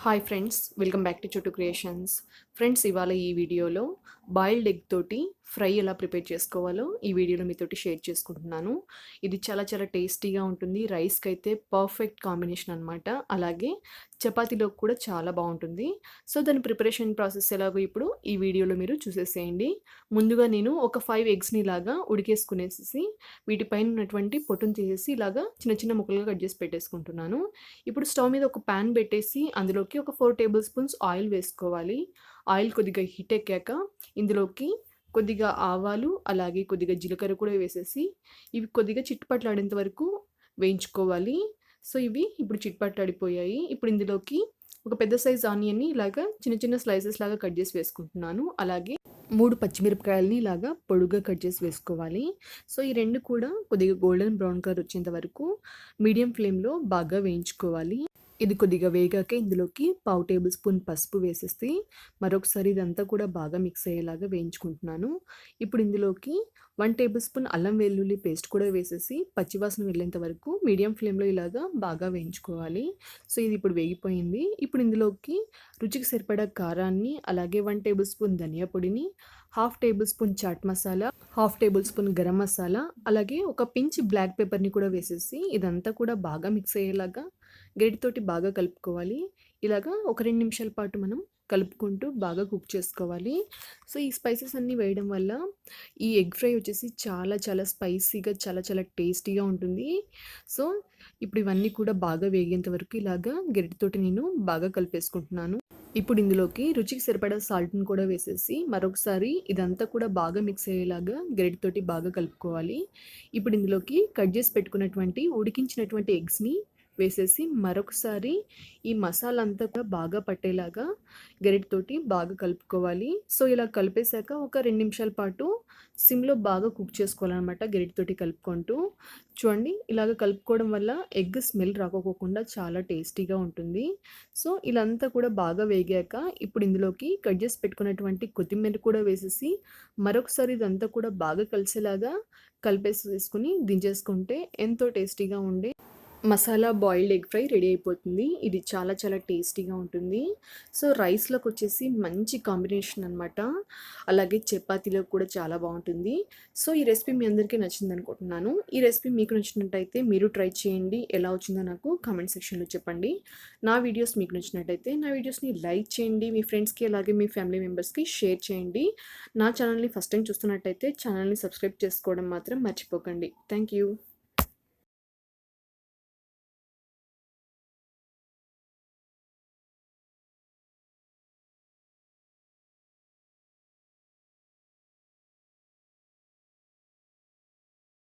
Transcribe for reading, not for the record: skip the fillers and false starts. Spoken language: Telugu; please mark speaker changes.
Speaker 1: Hi friends, welcome back to చోటు క్రియేషన్స్. ఫ్రెండ్స్, ఇవాళ ఈ వీడియోలో బాయిల్డ్ ఎగ్ తోటి ఫ్రై ఎలా ప్రిపేర్ చేసుకోవాలో ఈ వీడియోలో మీతోటి షేర్ చేసుకుంటున్నాను. ఇది చాలా చాలా టేస్టీగా ఉంటుంది. రైస్కి అయితే పర్ఫెక్ట్ కాంబినేషన్ అనమాట. అలాగే చపాతీలోకి కూడా చాలా బాగుంటుంది. సో దాని ప్రిపరేషన్ ప్రాసెస్ ఎలాగో ఇప్పుడు ఈ వీడియోలో మీరు చూసేసేయండి. ముందుగా నేను ఒక 5 ఎగ్స్ని ఇలాగా ఉడికేసుకునేసి వీటిపైన ఉన్నటువంటి పొట్టును తీసేసి ఇలాగా చిన్న చిన్న ముక్కలుగా కట్ చేసి పెట్టేసుకుంటున్నాను. ఇప్పుడు స్టవ్ మీద ఒక ప్యాన్ పెట్టేసి అందులోకి ఒక 4 టేబుల్ స్పూన్స్ ఆయిల్ వేసుకోవాలి. ఆయిల్ కొద్దిగా హీట్ ఎక్కాక ఇందులోకి కొద్దిగా ఆవాలు, అలాగే కొద్దిగా జీలకర్ర కూడా వేసేసి ఇవి కొద్దిగా చిట్పట్లాడేంత వరకు వేయించుకోవాలి. సో ఇవి ఇప్పుడు చిట్పట్లాడిపోయాయి. ఇప్పుడు ఇందులోకి ఒక పెద్ద సైజ్ ఆనియన్ని ఇలాగా చిన్న చిన్న స్లైసెస్ లాగా కట్ చేసి వేసుకుంటున్నాను. అలాగే 3 పచ్చిమిరపకాయలని ఇలాగా పొడుగ్గా కట్ చేసి వేసుకోవాలి. సో ఈ రెండు కూడా కొద్దిగా గోల్డెన్ బ్రౌన్ కలర్ వచ్చేంత వరకు మీడియం ఫ్లేమ్లో బాగా వేయించుకోవాలి. ఇది కొద్దిగా వేగాక ఇందులోకి 1/2 టేబుల్ స్పూన్ పసుపు వేసేసి మరొకసారి ఇదంతా కూడా బాగా మిక్స్ అయ్యేలాగా వేయించుకుంటున్నాను. ఇప్పుడు ఇందులోకి 1 టేబుల్ స్పూన్ అల్లం వెల్లుల్లి పేస్ట్ కూడా వేసేసి పచ్చివాసన వెళ్ళేంత వరకు మీడియం ఫ్లేమ్లో ఇలాగా బాగా వేయించుకోవాలి. సో ఇది ఇప్పుడు వేగిపోయింది. ఇప్పుడు ఇందులోకి రుచికి సరిపడా కారాన్ని, అలాగే 1 టేబుల్ స్పూన్ ధనియా పొడిని, 1/2 tablespoon chaat masala, 1/2 tablespoon garam masala, అలాగే ఒక పించ్ బ్లాక్ పెప్పర్ని కూడా వేసేసి ఇదంతా కూడా బాగా మిక్స్ అయ్యేలాగా గరిటెతోటి బాగా కలుపుకోవాలి. ఇలాగా ఒక 2 నిమిషాల పాటు మనం కలుపుకుంటూ బాగా కుక్ చేసుకోవాలి. సో ఈ స్పైసెస్ అన్నీ వేయడం వల్ల ఈ ఎగ్ ఫ్రై వచ్చేసి చాలా చాలా స్పైసీగా చాలా చాలా టేస్టీగా ఉంటుంది. సో ఇప్పుడు ఇవన్నీ కూడా బాగా వేగేంత వరకు ఇలాగా గరిటెతోటి నేను బాగా కలిపేసుకుంటున్నాను. ఇప్పుడు ఇందులోకి రుచికి సరిపడా సాల్ట్ని కూడా వేసేసి మరొకసారి ఇదంతా కూడా బాగా మిక్స్ అయ్యేలాగా గరిటెతోటి బాగా కలుపుకోవాలి. ఇప్పుడు ఇందులోకి కట్ చేసి పెట్టుకున్నటువంటి ఉడికించినటువంటి ఎగ్స్ని వేసేసి మరొకసారి ఈ మసాలా అంతా కూడా బాగా పట్టేలాగా గరిటెతోటి బాగా కలుపుకోవాలి. సో ఇలా కలిపేశాక ఒక 2 నిమిషాల పాటు సిమ్లో బాగా కుక్ చేసుకోవాలన్నమాట. గరిటెతోటి కలుపుకుంటూ చూడండి, ఇలాగ కలుపుకోవడం వల్ల ఎగ్ స్మెల్ రాకోకుండా చాలా టేస్టీగా ఉంటుంది. సో ఇలాంతా కూడా బాగా వేగాక ఇప్పుడు ఇందులోకి కట్ చేసి పెట్టుకున్నటువంటి కొత్తిమీర కూడా వేసేసి మరొకసారి ఇదంతా కూడా బాగా కలిసేలాగా కలిపేసేసుకుని దించేసుకుంటే ఎంతో టేస్టీగా ఉండే masala boiled egg fry ready అయిపోతుంది. ఇది చాలా చాలా టేస్టీగా ఉంటుంది. సో రైస్లోకి వచ్చేసి మంచి కాంబినేషన్ అనమాట. అలాగే చపాతీలో కూడా చాలా బాగుంటుంది. సో ఈ రెసిపీ మీ అందరికీ నచ్చింది అనుకుంటున్నాను. ఈ రెసిపీ మీకు నచ్చినట్టయితే మీరు ట్రై చేయండి. ఎలా వచ్చిందో నాకు కామెంట్ సెక్షన్లో చెప్పండి. నా వీడియోస్ మీకు నచ్చినట్టయితే నా వీడియోస్ని లైక్ చేయండి. మీ ఫ్రెండ్స్కి అలాగే మీ ఫ్యామిలీ మెంబర్స్కి షేర్ చేయండి. నా ఛానల్ని ఫస్ట్ టైం చూస్తున్నట్టయితే ఛానల్ని సబ్స్క్రైబ్ చేసుకోవడం మాత్రం మర్చిపోకండి. Thank you.